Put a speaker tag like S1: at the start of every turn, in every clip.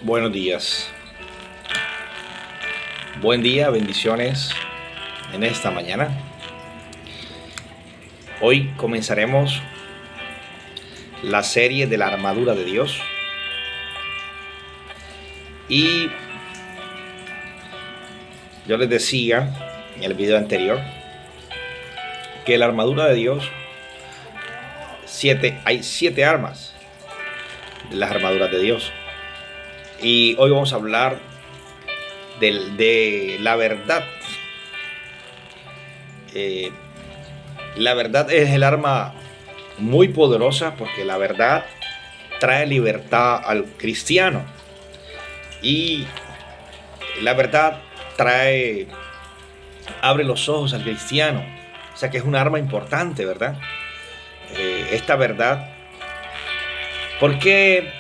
S1: Buenos días. Buen día, bendiciones en esta mañana. Hoy comenzaremos la serie de la armadura de Dios. Y yo les decía en el video anterior que la armadura de Dios, hay 7 armas de las armaduras de Dios. Y hoy vamos a hablar de la verdad. La verdad es el arma muy poderosa porque la verdad trae libertad al cristiano. Y la verdad abre los ojos al cristiano. O sea que es un arma importante, ¿verdad? Esta verdad. ¿Por qué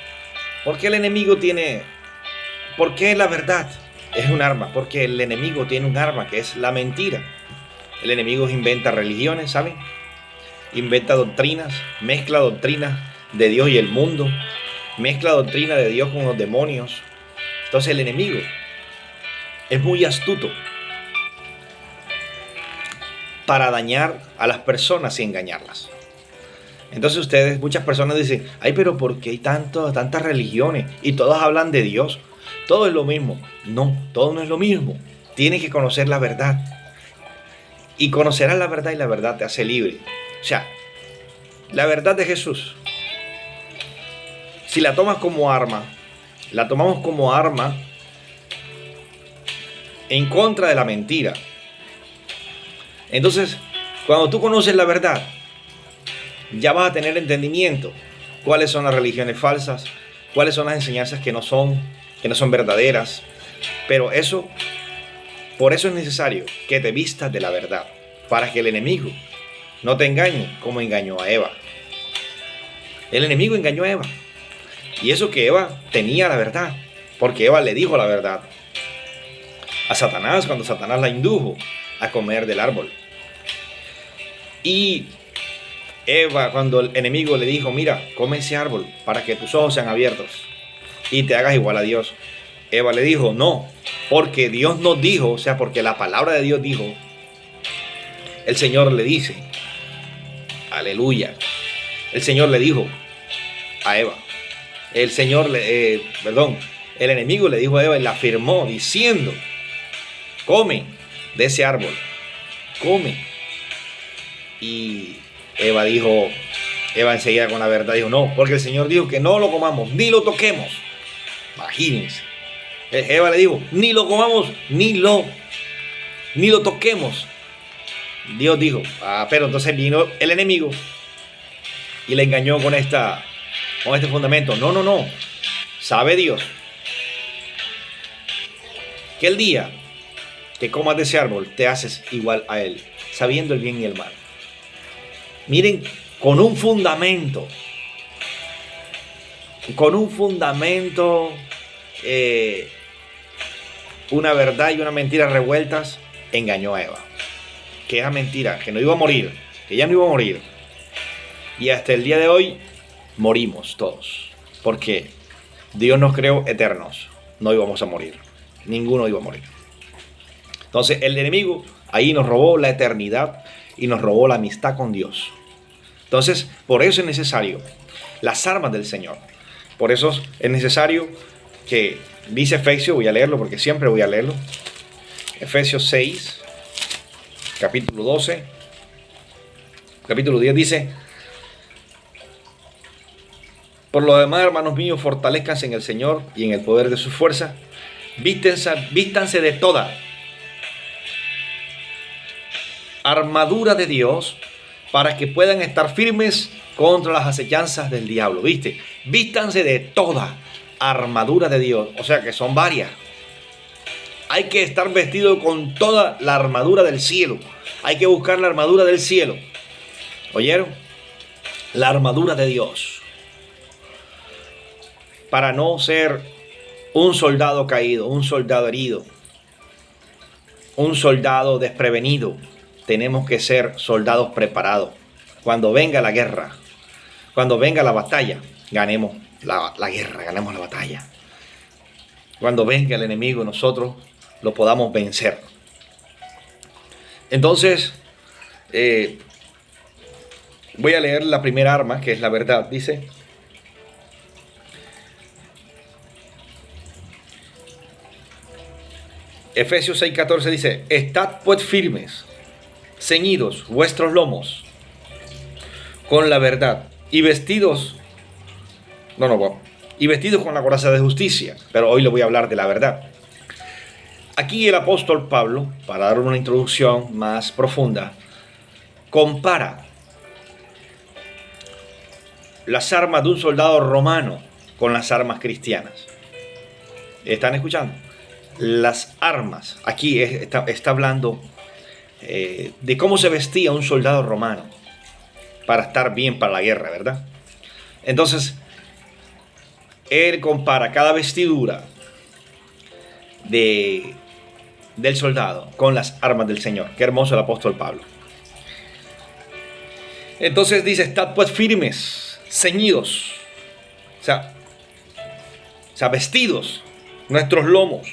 S1: el enemigo tiene? ¿Por qué la verdad es un arma? Porque el enemigo tiene un arma que es la mentira. El enemigo inventa religiones, ¿saben? Inventa doctrinas, mezcla doctrinas de Dios y el mundo, mezcla doctrina de Dios con los demonios. Entonces el enemigo es muy astuto para dañar a las personas y engañarlas. Entonces muchas personas dicen, ay, pero ¿por qué hay tantas religiones? Y todas hablan de Dios. Todo es lo mismo. No, todo no es lo mismo. Tienes que conocer la verdad. Y conocerás la verdad y la verdad te hace libre. O sea, la verdad de Jesús, si la tomas como arma, la tomamos como arma en contra de la mentira. Entonces, cuando tú conoces la verdad, ya vas a tener entendimiento. Cuáles son las religiones falsas, cuáles son las enseñanzas que no son verdaderas. Pero por eso es necesario que te vistas de la verdad, para que el enemigo no te engañe como engañó a Eva. El enemigo engañó a Eva. Y eso que Eva tenía la verdad, porque Eva le dijo la verdad a Satanás cuando Satanás la indujo a comer del árbol. Y Eva, cuando el enemigo le dijo, mira, come ese árbol para que tus ojos sean abiertos y te hagas igual a Dios, Eva le dijo, no, porque Dios nos dijo, o sea, porque la palabra de Dios dijo, el Señor le dice, aleluya, el Señor le dijo a Eva, el enemigo le dijo a Eva y la afirmó diciendo, come de ese árbol, come. Y Eva enseguida con la verdad dijo, no, porque el Señor dijo que no lo comamos, ni lo toquemos. Imagínense. Eva le dijo, ni lo comamos, ni lo toquemos. Dios dijo, pero entonces vino el enemigo y le engañó con este fundamento. No. Sabe Dios que el día que comas de ese árbol te haces igual a Él, sabiendo el bien y el mal. Miren, con un fundamento, una verdad y una mentira revueltas, engañó a Eva. Que esa mentira, que no iba a morir, que ella no iba a morir. Y hasta el día de hoy morimos todos, porque Dios nos creó eternos, no íbamos a morir, ninguno iba a morir. Entonces el enemigo ahí nos robó la eternidad y nos robó la amistad con Dios. Entonces, por eso es necesario las armas del Señor. Por eso es necesario que, dice Efesios, voy a leerlo porque siempre voy a leerlo. Efesios 6, capítulo 12, capítulo 10 dice, por lo demás, hermanos míos, fortalezcanse en el Señor y en el poder de su fuerza. Vístanse de toda armadura de Dios para que puedan estar firmes contra las acechanzas del diablo. ¿Viste? Vístanse de toda armadura de Dios. O sea que son varias. Hay que estar vestido con toda la armadura del cielo. Hay que buscar la armadura del cielo. ¿Oyeron? La armadura de Dios. Para no ser un soldado caído, un soldado herido, un soldado desprevenido. Tenemos que ser soldados preparados. Cuando venga la guerra, cuando venga la batalla, ganemos la guerra, ganemos la batalla. Cuando venga el enemigo, nosotros lo podamos vencer. Entonces, voy a leer la primera arma, que es la verdad. Dice: Efesios 6:14 dice: Estad pues firmes, ceñidos vuestros lomos con la verdad, y vestidos, y vestidos con la coraza de justicia. Pero hoy le voy a hablar de la verdad. Aquí el apóstol Pablo, para dar una introducción más profunda, compara las armas de un soldado romano con las armas cristianas. ¿Están escuchando? Las armas, aquí está hablando de cómo se vestía un soldado romano para estar bien para la guerra, ¿verdad? Entonces, él compara cada vestidura del soldado con las armas del Señor. Qué hermoso el apóstol Pablo. Entonces dice: estad pues firmes, ceñidos, o sea, vestidos nuestros lomos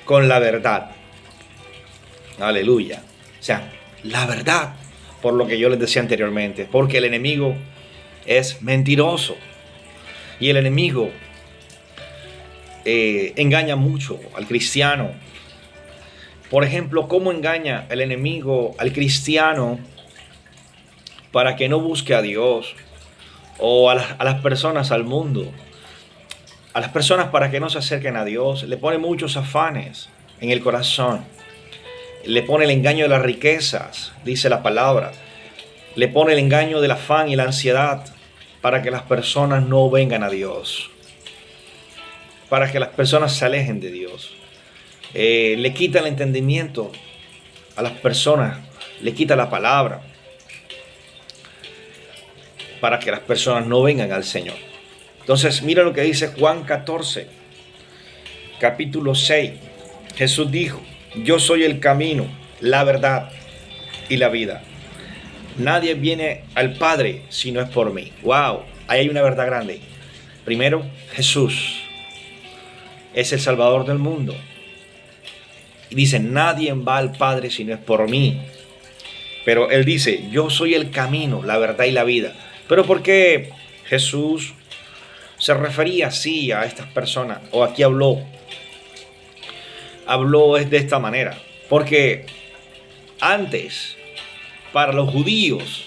S1: con la verdad. Aleluya. O sea, la verdad, por lo que yo les decía anteriormente, porque el enemigo es mentiroso y el enemigo engaña mucho al cristiano. Por ejemplo, ¿cómo engaña el enemigo al cristiano para que no busque a Dios? O a las personas, al mundo, a las personas, para que no se acerquen a Dios. Le pone muchos afanes en el corazón. Le pone el engaño de las riquezas, dice la palabra. Le pone el engaño del afán y la ansiedad para que las personas no vengan a Dios, para que las personas se alejen de Dios. Le quita el entendimiento a las personas, le quita la palabra, para que las personas no vengan al Señor. Entonces, mira lo que dice Juan 14, capítulo 6. Jesús dijo: yo soy el camino, la verdad y la vida. Nadie viene al Padre si no es por mí. Wow, ahí hay una verdad grande. Primero, Jesús es el Salvador del mundo. Y dice: nadie va al Padre si no es por mí. Pero Él dice: yo soy el camino, la verdad y la vida. Pero ¿por qué Jesús se refería así a estas personas? O aquí habló de esta manera. Porque antes, para los judíos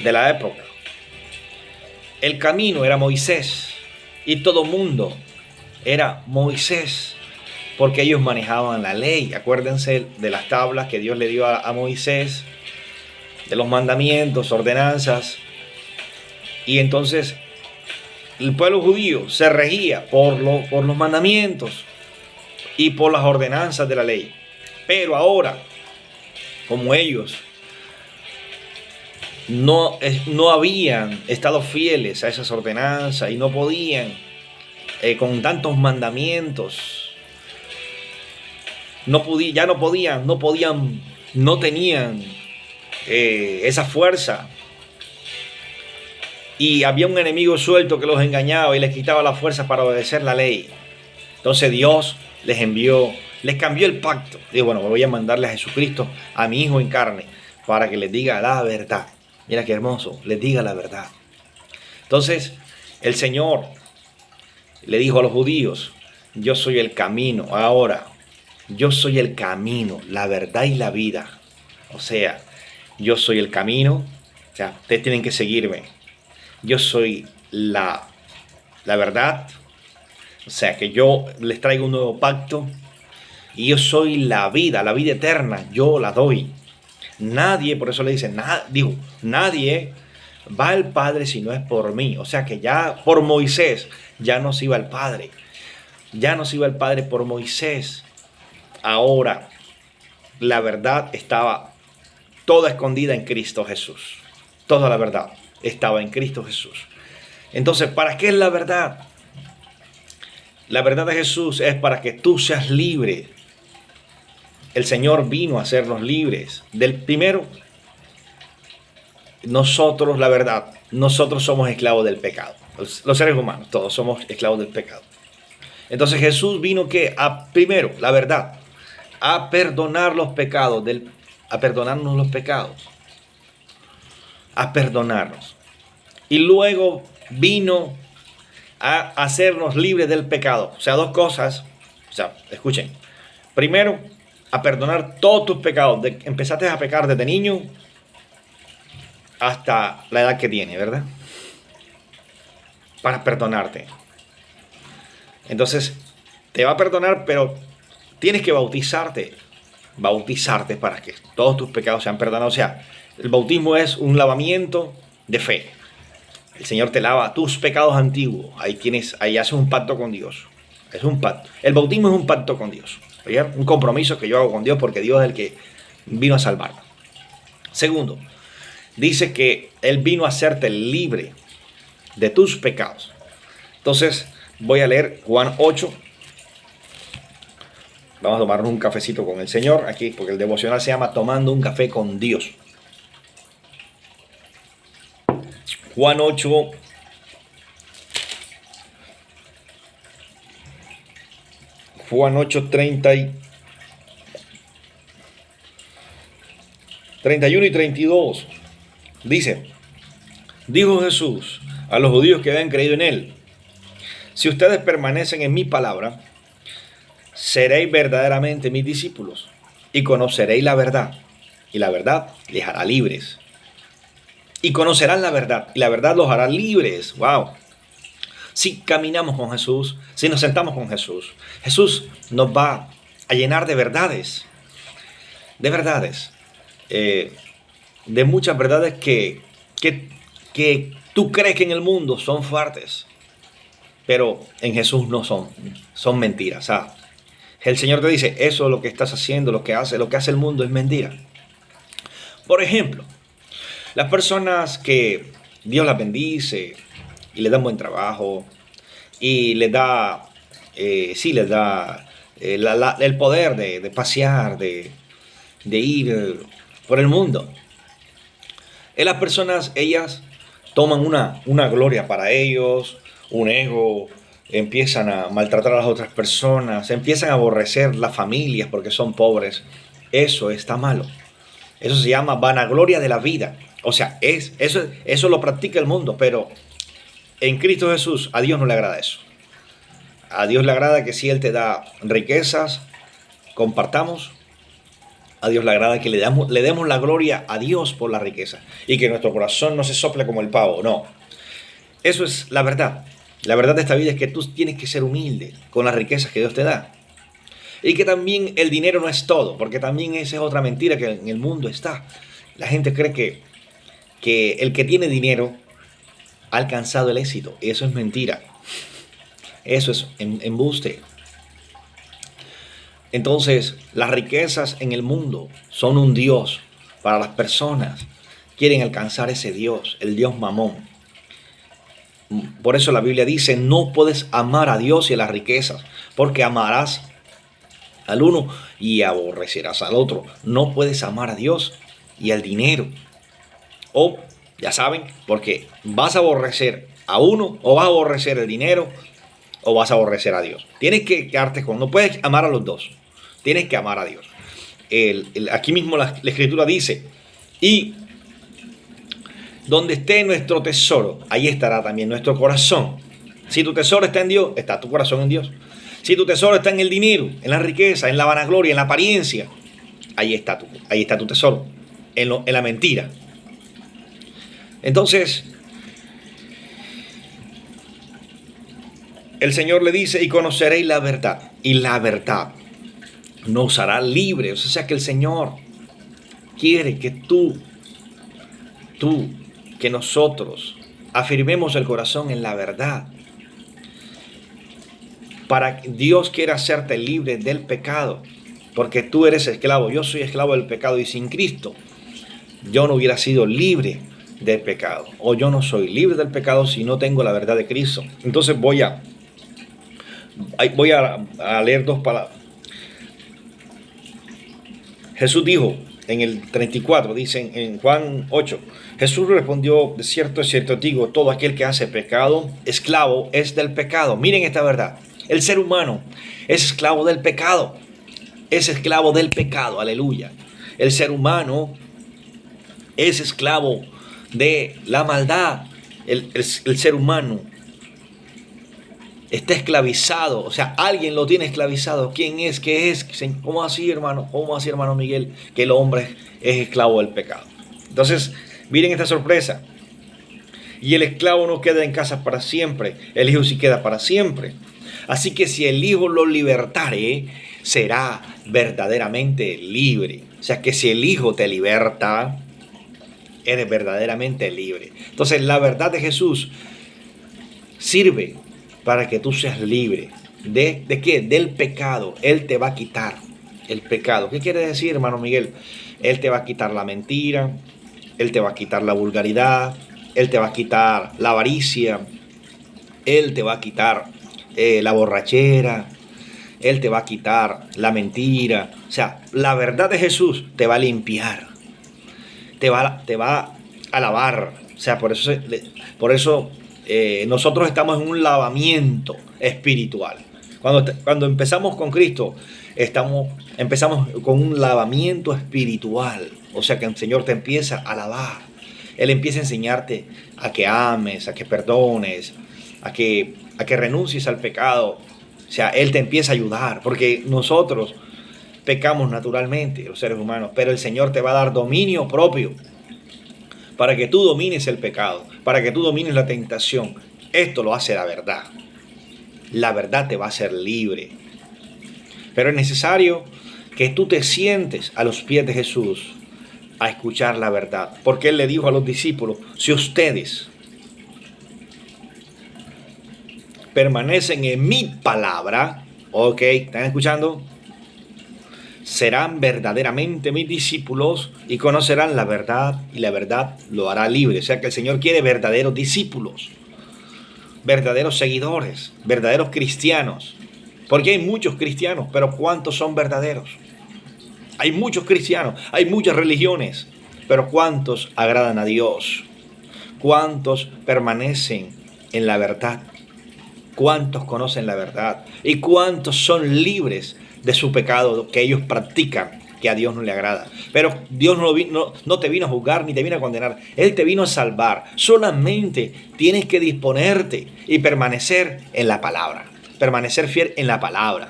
S1: de la época, el camino era Moisés. Y todo mundo era Moisés, porque ellos manejaban la ley. Acuérdense de las tablas que Dios le dio a Moisés, de los mandamientos, ordenanzas. Y entonces el pueblo judío se regía por los mandamientos y por las ordenanzas de la ley. Pero ahora, como ellos no habían estado fieles a esas ordenanzas y no podían, con tantos mandamientos, no tenían esa fuerza. Y había un enemigo suelto que los engañaba y les quitaba la fuerza para obedecer la ley. Entonces Dios les cambió el pacto. Digo, bueno, voy a mandarle a Jesucristo, a mi Hijo en carne, para que les diga la verdad. Mira qué hermoso, les diga la verdad. Entonces el Señor le dijo a los judíos: yo soy el camino. Ahora, yo soy el camino, la verdad y la vida. O sea, yo soy el camino. O sea, ustedes tienen que seguirme. Yo soy la verdad. O sea, que yo les traigo un nuevo pacto. Y yo soy la vida eterna. Yo la doy. Nadie, por eso le dice, nadie va al Padre si no es por mí. O sea que ya por Moisés ya no se iba al Padre. Ya no se iba al Padre por Moisés. Ahora la verdad estaba toda escondida en Cristo Jesús. Toda la verdad estaba en Cristo Jesús. Entonces, ¿para qué es la verdad? La verdad de Jesús es para que tú seas libre. El Señor vino a hacernos libres. Del primero, nosotros, la verdad, nosotros somos esclavos del pecado. Los seres humanos, todos somos esclavos del pecado. Entonces Jesús vino que primero, la verdad, a perdonar los pecados, a perdonarnos los pecados, a perdonarnos. Y luego vino a hacernos libres del pecado. O sea, dos cosas. O sea, escuchen. Primero, a perdonar todos tus pecados. Empezaste a pecar desde niño hasta la edad que tienes, ¿verdad? Para perdonarte. Entonces, te va a perdonar, pero tienes que bautizarte. Bautizarte para que todos tus pecados sean perdonados. O sea, el bautismo es un lavamiento de fe. El Señor te lava tus pecados antiguos. Ahí haces un pacto con Dios. Es un pacto. El bautismo es un pacto con Dios. ¿Oye? Un compromiso que yo hago con Dios porque Dios es el que vino a salvarme. Segundo, dice que Él vino a hacerte libre de tus pecados. Entonces, voy a leer Juan 8. Vamos a tomarnos un cafecito con el Señor aquí, porque el devocional se llama Tomando un café con Dios. Juan 8. Juan 8, 31 y 32. Dice, dijo Jesús a los judíos que habían creído en Él: si ustedes permanecen en mi palabra, seréis verdaderamente mis discípulos y conoceréis la verdad, y la verdad les hará libres. Y conocerán la verdad, y la verdad los hará libres. ¡Wow! Si caminamos con Jesús, si nos sentamos con Jesús, Jesús nos va a llenar de verdades. De verdades. De muchas verdades que tú crees que en el mundo son fuertes, pero en Jesús no son mentiras. El Señor te dice, eso lo que estás haciendo, lo que hace el mundo es mentira. Por ejemplo, las personas que Dios las bendice y les da un buen trabajo y les da, les da el poder de pasear, de ir por el mundo. Las personas, ellas toman una gloria para ellos, un ego, empiezan a maltratar a las otras personas, empiezan a aborrecer las familias porque son pobres. Eso está malo. Eso se llama vanagloria de la vida. O sea, eso lo practica el mundo, pero en Cristo Jesús a Dios no le agrada eso. A Dios le agrada que si Él te da riquezas, compartamos. A Dios le agrada que le demos la gloria a Dios por la riqueza y que nuestro corazón no se sople como el pavo. No, eso es la verdad. La verdad de esta vida es que tú tienes que ser humilde con las riquezas que Dios te da. Y que también el dinero no es todo, porque también esa es otra mentira que en el mundo está. La gente cree que el que tiene dinero ha alcanzado el éxito. Eso es mentira. Eso es embuste. Entonces, las riquezas en el mundo son un Dios para las personas. Quieren alcanzar ese Dios, el Dios mamón. Por eso la Biblia dice, no puedes amar a Dios y a las riquezas, porque amarás al uno y aborrecerás al otro. No puedes amar a Dios y al dinero. O, ya saben, porque vas a aborrecer a uno, o vas a aborrecer el dinero, o vas a aborrecer a Dios. Tienes que quedarte con, no puedes amar a los dos. Tienes que amar a Dios. Aquí mismo la Escritura dice, y donde esté nuestro tesoro, ahí estará también nuestro corazón. Si tu tesoro está en Dios, está tu corazón en Dios. Si tu tesoro está en el dinero, en la riqueza, en la vanagloria, en la apariencia, ahí está tu tesoro, en la mentira. Entonces, el Señor le dice, y conoceréis la verdad, y la verdad nos hará libres. O sea que el Señor quiere que que nosotros afirmemos el corazón en la verdad. Para que Dios quiera hacerte libre del pecado, porque tú eres esclavo. Yo soy esclavo del pecado y sin Cristo yo no hubiera sido libre del pecado, o yo no soy libre del pecado si no tengo la verdad de Cristo. Entonces voy a leer dos palabras. Jesús dijo en el 34, dice en Juan 8, Jesús respondió, de cierto, digo, todo aquel que hace pecado, esclavo es del pecado. Miren esta verdad. El ser humano es esclavo del pecado. Es esclavo del pecado, aleluya. El ser humano es esclavo de la maldad. El ser humano está esclavizado, o sea, alguien lo tiene esclavizado. ¿Quién es? ¿Qué es? ¿Cómo así, hermano? ¿Cómo así, hermano Miguel? Que el hombre es esclavo del pecado. Entonces, miren esta sorpresa. Y el esclavo no queda en casa para siempre, el hijo sí queda para siempre. Así que si el hijo lo libertare, será verdaderamente libre. O sea que si el hijo te liberta, eres verdaderamente libre. Entonces la verdad de Jesús sirve para que tú seas libre. ¿De qué? Del pecado. Él te va a quitar el pecado. ¿Qué quiere decir, hermano Miguel? Él te va a quitar la mentira, Él te va a quitar la vulgaridad, Él te va a quitar la avaricia, Él te va a quitar la borrachera, Él te va a quitar la mentira. O sea, la verdad de Jesús te va a limpiar, te va a lavar. O sea, por eso nosotros estamos en un lavamiento espiritual. Cuando empezamos con Cristo, empezamos con un lavamiento espiritual. O sea que el Señor te empieza a lavar. Él empieza a enseñarte a que ames, a que perdones, a que renuncies al pecado. O sea, Él te empieza a ayudar, porque nosotros pecamos naturalmente, los seres humanos, pero el Señor te va a dar dominio propio para que tú domines el pecado, para que tú domines la tentación. Esto lo hace la verdad. La verdad te va a hacer libre. Pero es necesario que tú te sientes a los pies de Jesús a escuchar la verdad. Porque Él le dijo a los discípulos, si ustedes permanecen en mi palabra, ok, ¿están escuchando? Serán verdaderamente mis discípulos y conocerán la verdad y la verdad lo hará libre. O sea que el Señor quiere verdaderos discípulos, verdaderos seguidores, verdaderos cristianos. Porque hay muchos cristianos, pero ¿cuántos son verdaderos? Hay muchos cristianos, hay muchas religiones, pero ¿cuántos agradan a Dios? ¿Cuántos permanecen en la verdad? ¿Cuántos conocen la verdad? ¿Y cuántos son libres de su pecado que ellos practican, que a Dios no le agrada? Pero Dios no te vino a juzgar ni te vino a condenar. Él te vino a salvar. Solamente tienes que disponerte y permanecer en la palabra. Permanecer fiel en la palabra.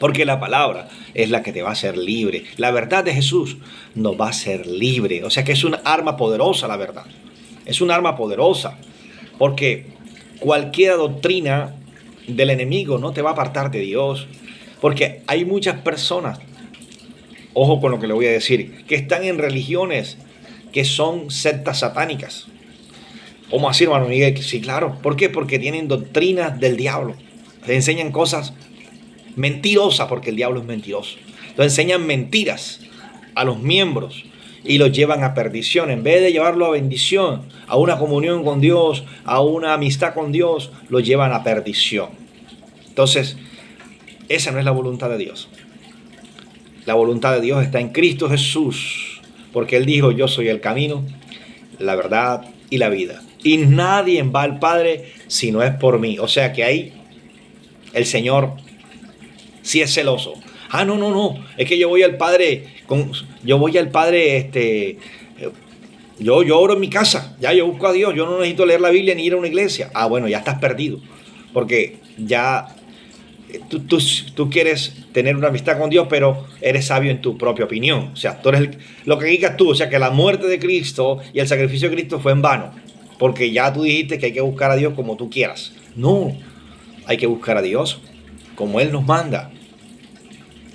S1: Porque la palabra es la que te va a hacer libre. La verdad de Jesús nos va a hacer libre. O sea que es una arma poderosa la verdad. Es una arma poderosa. Porque cualquier doctrina del enemigo no te va a apartar de Dios. Porque hay muchas personas, ojo con lo que le voy a decir, que están en religiones que son sectas satánicas. ¿Cómo así, hermano Miguel? Sí, claro. ¿Por qué? Porque tienen doctrinas del diablo. Te enseñan cosas mentirosas, porque el diablo es mentiroso. Entonces enseñan mentiras a los miembros y los llevan a perdición. En vez de llevarlo a bendición, a una comunión con Dios, a una amistad con Dios, lo llevan a perdición. Entonces, esa no es la voluntad de Dios. La voluntad de Dios está en Cristo Jesús, porque Él dijo, yo soy el camino, la verdad y la vida. Y nadie va al Padre si no es por mí. O sea que ahí el Señor sí es celoso. No. Es que yo voy al Padre, yo oro en mi casa. Ya yo busco a Dios. Yo no necesito leer la Biblia ni ir a una iglesia. Bueno, ya estás perdido. Porque ya tú quieres tener una amistad con Dios, pero eres sabio en tu propia opinión. O sea, tú eres lo que digas tú. O sea, que la muerte de Cristo y el sacrificio de Cristo fue en vano. Porque ya tú dijiste que hay que buscar a Dios como tú quieras. No, hay que buscar a Dios como Él nos manda.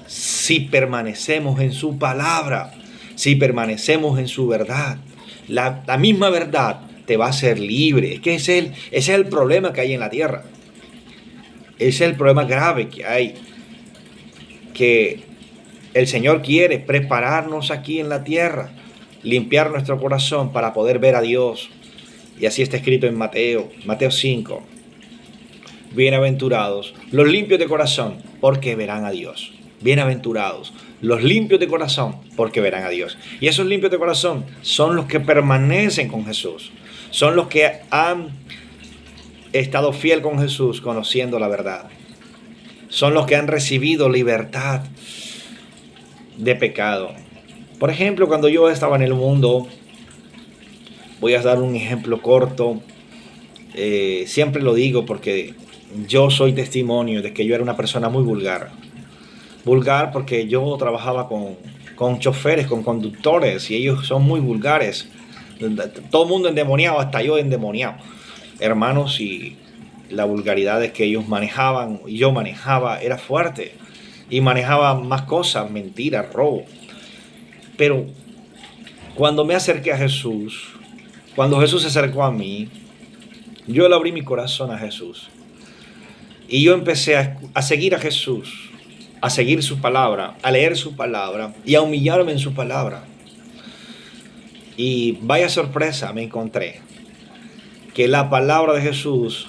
S1: Si permanecemos en su palabra, si permanecemos en su verdad, la misma verdad te va a hacer libre. Es que ese es el problema que hay en la tierra. Ese es el problema grave que hay. Que el Señor quiere prepararnos aquí en la tierra, limpiar nuestro corazón para poder ver a Dios. Y así está escrito en Mateo 5. Bienaventurados los limpios de corazón, porque verán a Dios. Bienaventurados los limpios de corazón, porque verán a Dios. Y esos limpios de corazón son los que permanecen con Jesús. Son los que han estado fiel con Jesús, conociendo la verdad. son los que han recibido libertad de pecado. Por ejemplo, cuando yo estaba en el mundo, voy a dar un ejemplo corto, siempre lo digo porque yo soy testimonio de que yo era una persona muy vulgar. Vulgar porque yo trabajaba con choferes, con conductores, y ellos son muy vulgares. Todo el mundo endemoniado, hasta yo endemoniado. Hermanos, y la vulgaridad que ellos manejaban y yo manejaba era fuerte. Y manejaba más cosas, mentiras, robo. Pero cuando me acerqué a Jesús, cuando Jesús se acercó a mí, yo le abrí mi corazón a Jesús. Y yo empecé a seguir a Jesús, a seguir su palabra, a leer su palabra y a humillarme en su palabra. Y vaya sorpresa me encontré, que la palabra de Jesús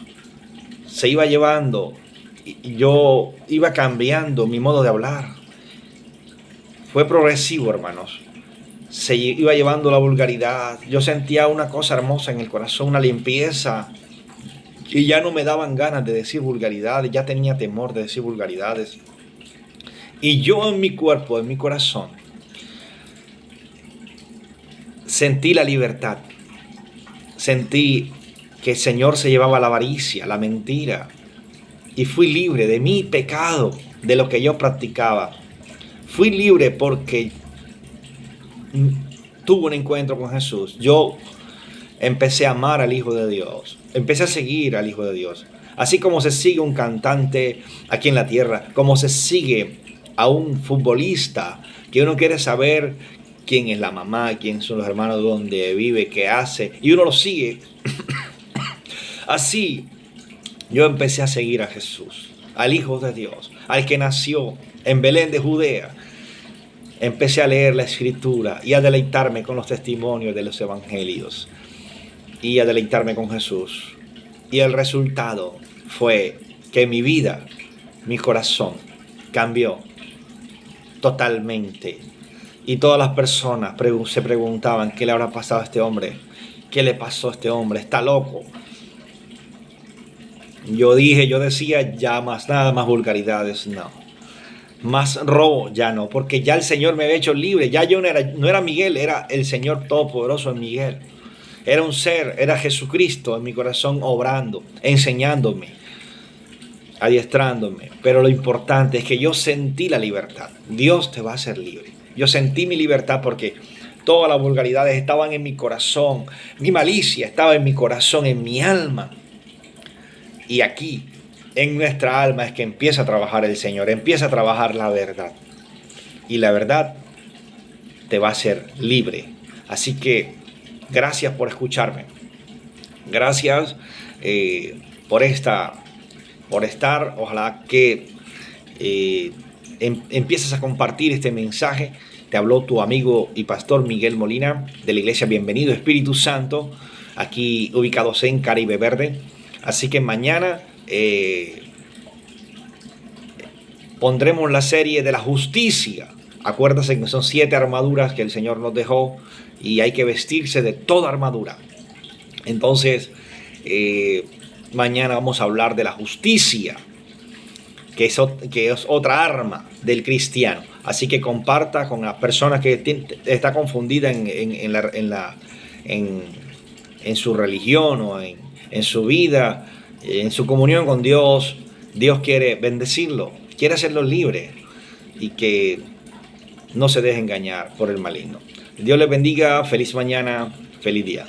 S1: se iba llevando y yo iba cambiando mi modo de hablar. Fue progresivo, hermanos. Se iba llevando la vulgaridad. Yo sentía una cosa hermosa en el corazón, una limpieza. Y ya no me daban ganas de decir vulgaridades, ya tenía temor de decir vulgaridades. Y yo en mi cuerpo, en mi corazón, sentí la libertad. Sentí que el Señor se llevaba la avaricia, la mentira. Y fui libre de mi pecado, de lo que yo practicaba. Fui libre porque tuve un encuentro con Jesús. Yo empecé a amar al Hijo de Dios. Empecé a seguir al Hijo de Dios. Así como se sigue un cantante aquí en la tierra, como se sigue a un futbolista, que uno quiere saber quién es la mamá, quién son los hermanos, dónde vive, qué hace, y uno lo sigue. Así yo empecé a seguir a Jesús, al Hijo de Dios, al que nació en Belén de Judea. Empecé a leer la Escritura y a deleitarme con los testimonios de los evangelios y a deleitarme con Jesús. Y el resultado fue que mi vida, mi corazón cambió totalmente. Y todas las personas se preguntaban: ¿qué le habrá pasado a este hombre? ¿Qué le pasó a este hombre? Está loco. Yo decía, ya más nada, más vulgaridades, no. Más robo, ya no, porque ya el Señor me había hecho libre. Ya yo no era Miguel, era el Señor Todopoderoso en Miguel. Era un ser, era Jesucristo en mi corazón obrando, enseñándome, adiestrándome. Pero lo importante es que yo sentí la libertad. Dios te va a hacer libre. Yo sentí mi libertad porque todas las vulgaridades estaban en mi corazón. Mi malicia estaba en mi corazón, en mi alma. Y aquí, en nuestra alma, es que empieza a trabajar el Señor. Empieza a trabajar la verdad. Y la verdad te va a hacer libre. Así que gracias por escucharme. Gracias por estar. Ojalá que empieces a compartir este mensaje. Te habló tu amigo y pastor Miguel Molina de la iglesia Bienvenido Espíritu Santo, aquí ubicados en Caribe Verde. Así que mañana pondremos la serie de la justicia. Acuérdense que son 7 armaduras que el Señor nos dejó y hay que vestirse de toda armadura. Entonces, mañana vamos a hablar de la justicia, que es otra arma del cristiano. Así que comparta con las personas que está confundida en su religión o en su vida, en su comunión con Dios. Dios quiere bendecirlo, quiere hacerlo libre y que no se deje engañar por el maligno. Dios les bendiga, feliz mañana, feliz día.